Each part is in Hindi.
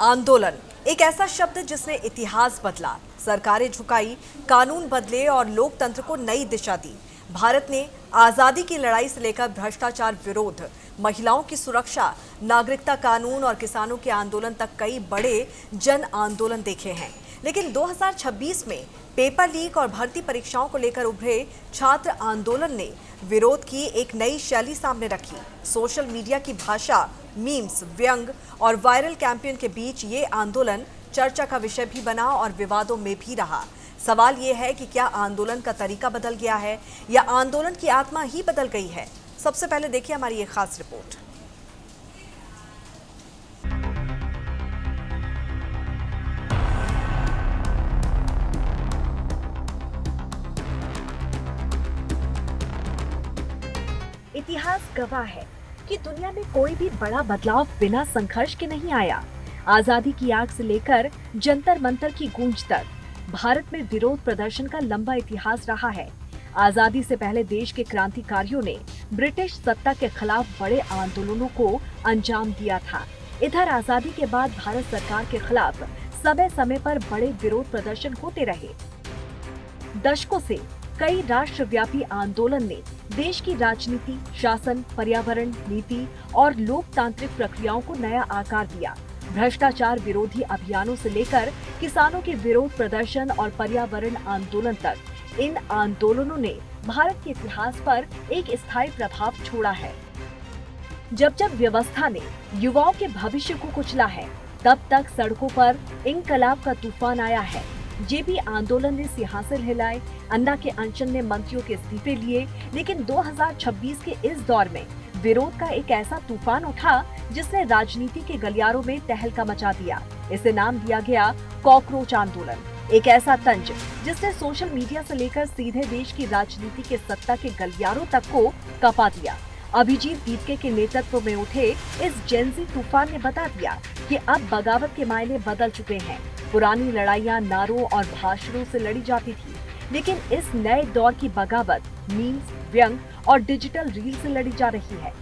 आंदोलन एक ऐसा शब्द जिसने इतिहास बदला, सरकारें झुकाई, कानून बदले और लोकतंत्र को नई दिशा दी। भारत ने आजादी की लड़ाई से लेकर भ्रष्टाचार विरोध, महिलाओं की सुरक्षा, नागरिकता कानून और किसानों के आंदोलन तक कई बड़े जन आंदोलन देखे हैं। लेकिन 2026 में पेपर लीक और भर्ती परीक्षाओं को लेकर उभरे छात्र आंदोलन ने विरोध की एक नई शैली सामने रखी। सोशल मीडिया की भाषा, मीम्स, व्यंग और वायरल कैंपेन के बीच ये आंदोलन चर्चा का विषय भी बना और विवादों में भी रहा। सवाल ये है कि क्या आंदोलन का तरीका बदल गया है या आंदोलन की आत्मा ही बदल गई है। सबसे पहले देखिए हमारी ये खास रिपोर्ट। इतिहास गवाह है कि दुनिया में कोई भी बड़ा बदलाव बिना संघर्ष के नहीं आया। आजादी की आग से लेकर जंतर मंतर की गूंज तक भारत में विरोध प्रदर्शन का लंबा इतिहास रहा है। आजादी से पहले देश के क्रांतिकारियों ने ब्रिटिश सत्ता के खिलाफ बड़े आंदोलनों को अंजाम दिया था। इधर आजादी के बाद भारत सरकार के खिलाफ समय समय पर बड़े विरोध प्रदर्शन होते रहे। दशकों से कई राष्ट्रव्यापी आंदोलन ने देश की राजनीति, शासन, पर्यावरण, नीति और लोकतांत्रिक प्रक्रियाओं को नया आकार दिया। भ्रष्टाचार विरोधी अभियानों से लेकर किसानों के विरोध प्रदर्शन और पर्यावरण आंदोलन तक, इन आंदोलनों ने भारत के इतिहास पर एक स्थायी प्रभाव छोड़ा है। जब जब व्यवस्था ने युवाओं के भविष्य को कुचला है, तब तक सड़कों पर इंकलाब का तूफान आया है। जेपी आंदोलन ने सिंहासन हिलाए, अन्ना के अनशन ने मंत्रियों के इस्तीफे लिए, लेकिन 2026 के इस दौर में विरोध का एक ऐसा तूफान उठा जिसने राजनीति के गलियारों में तहलका मचा दिया। इसे नाम दिया गया कॉकरोच आंदोलन। एक ऐसा तंज जिसने सोशल मीडिया से लेकर सीधे देश की राजनीति के सत्ता के गलियारों तक को कपा दिया। अभिजीत दीपके के नेतृत्व में उठे इस जेनजी तूफान ने बता दिया कि अब बगावत के मायने बदल चुके हैं। पुरानी लड़ाइयां नारों और भाषणों से लड़ी जाती थी, लेकिन इस नए दौर की बगावत मीम्स, व्यंग और डिजिटल रील से लड़ी जा रही है।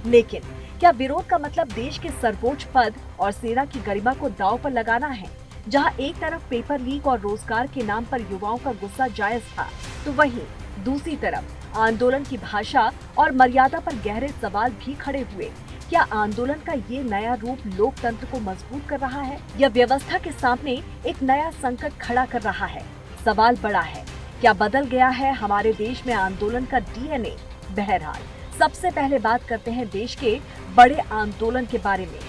लेकिन क्या विरोध का मतलब देश के सर्वोच्च पद और सेना की गरिमा को दांव पर लगाना है? जहां एक तरफ पेपर लीक और रोजगार के नाम पर युवाओं का गुस्सा जायज था, तो वहीं दूसरी तरफ आंदोलन की भाषा और मर्यादा पर गहरे सवाल भी खड़े हुए। क्या आंदोलन का ये नया रूप लोकतंत्र को मजबूत कर रहा है या व्यवस्था के सामने एक नया संकट खड़ा कर रहा है? सवाल बड़ा है, क्या बदल गया है हमारे देश में आंदोलन का डीएनए? बहरहाल सबसे पहले बात करते हैं देश के बड़े आंदोलन के बारे में।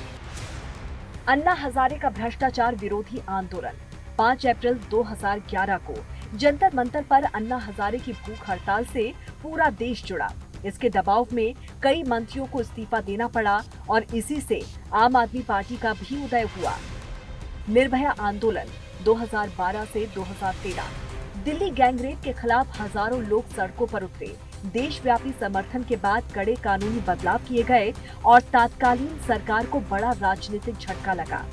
अन्ना हजारे का भ्रष्टाचार विरोधी आंदोलन। 5 अप्रैल 2011 को जंतर मंतर पर अन्ना हजारे की भूख हड़ताल से पूरा देश जुड़ा। इसके दबाव में कई मंत्रियों को इस्तीफा देना पड़ा और इसी से आम आदमी पार्टी का भी उदय हुआ। निर्भया आंदोलन 2012 से 2013। दिल्ली गैंगरेप के खिलाफ हजारों लोग सड़कों पर उतरे। देशव्यापी समर्थन के बाद कड़े कानूनी बदलाव किए गए और तात्कालीन सरकार को बड़ा राजनीतिक झटका लगा।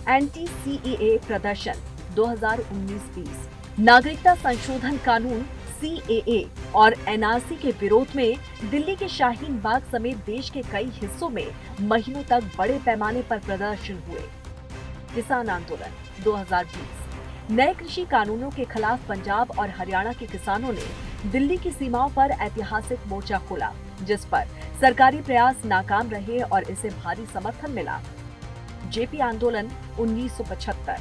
एंटी सीएए प्रदर्शन 2019-20। नागरिकता संशोधन कानून सीएए और एनआरसी के विरोध में दिल्ली के शाहीन बाग समेत देश के कई हिस्सों में महीनों तक बड़े पैमाने पर प्रदर्शन हुए। किसान आंदोलन 2020। नए कृषि कानूनों के खिलाफ पंजाब और हरियाणा के किसानों ने दिल्ली की सीमाओं पर ऐतिहासिक मोर्चा खोला, जिस पर सरकारी प्रयास नाकाम रहे और इसे भारी समर्थन मिला। जेपी आंदोलन 1975।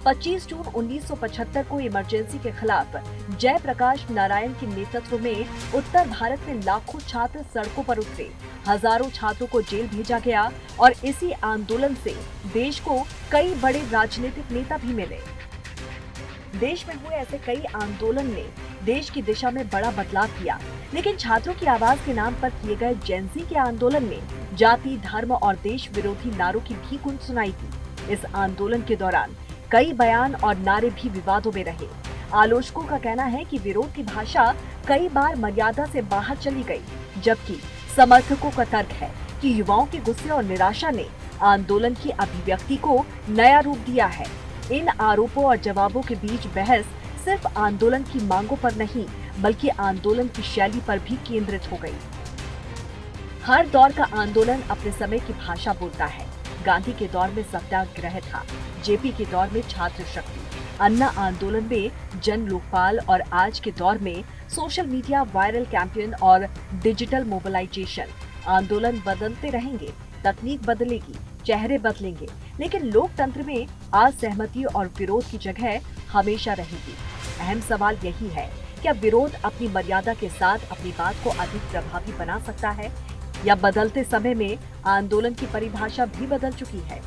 25 जून 1975 को इमरजेंसी के खिलाफ जयप्रकाश नारायण के नेतृत्व में उत्तर भारत में लाखों छात्र सड़कों पर उतरे। हजारों छात्रों को जेल भेजा गया और इसी आंदोलन से देश को कई बड़े राजनीतिक नेता भी मिले। देश में हुए ऐसे कई आंदोलन ने देश की दिशा में बड़ा बदलाव किया, लेकिन छात्रों की आवाज के नाम पर किए गए जेनजी के आंदोलन ने जाति, धर्म और देश विरोधी नारों की भी गूंज सुनाई थी। इस आंदोलन के दौरान कई बयान और नारे भी विवादों में रहे। आलोचकों का कहना है कि विरोध की भाषा कई बार मर्यादा से बाहर चली गई, जबकि समर्थकों का तर्क है कि युवाओं के गुस्से और निराशा ने आंदोलन की अभिव्यक्ति को नया रूप दिया है। इन आरोपों और जवाबों के बीच बहस सिर्फ आंदोलन की मांगों पर नहीं, बल्कि आंदोलन की शैली पर भी केंद्रित हो गई। हर दौर का आंदोलन अपने समय की भाषा बोलता है। गांधी के दौर में सत्याग्रह था, जेपी के दौर में छात्र शक्ति, अन्ना आंदोलन में जन लोकपाल और आज के दौर में सोशल मीडिया, वायरल कैंपेन और डिजिटल मोबिलाइजेशन। आंदोलन बदलते रहेंगे, तकनीक बदलेगी, चेहरे बदलेंगे, लेकिन लोकतंत्र में असहमति और विरोध की जगह हमेशा रहेगी। अहम सवाल यही है, क्या विरोध अपनी मर्यादा के साथ अपनी बात को अधिक प्रभावी बना सकता है, या बदलते समय में आंदोलन की परिभाषा भी बदल चुकी है।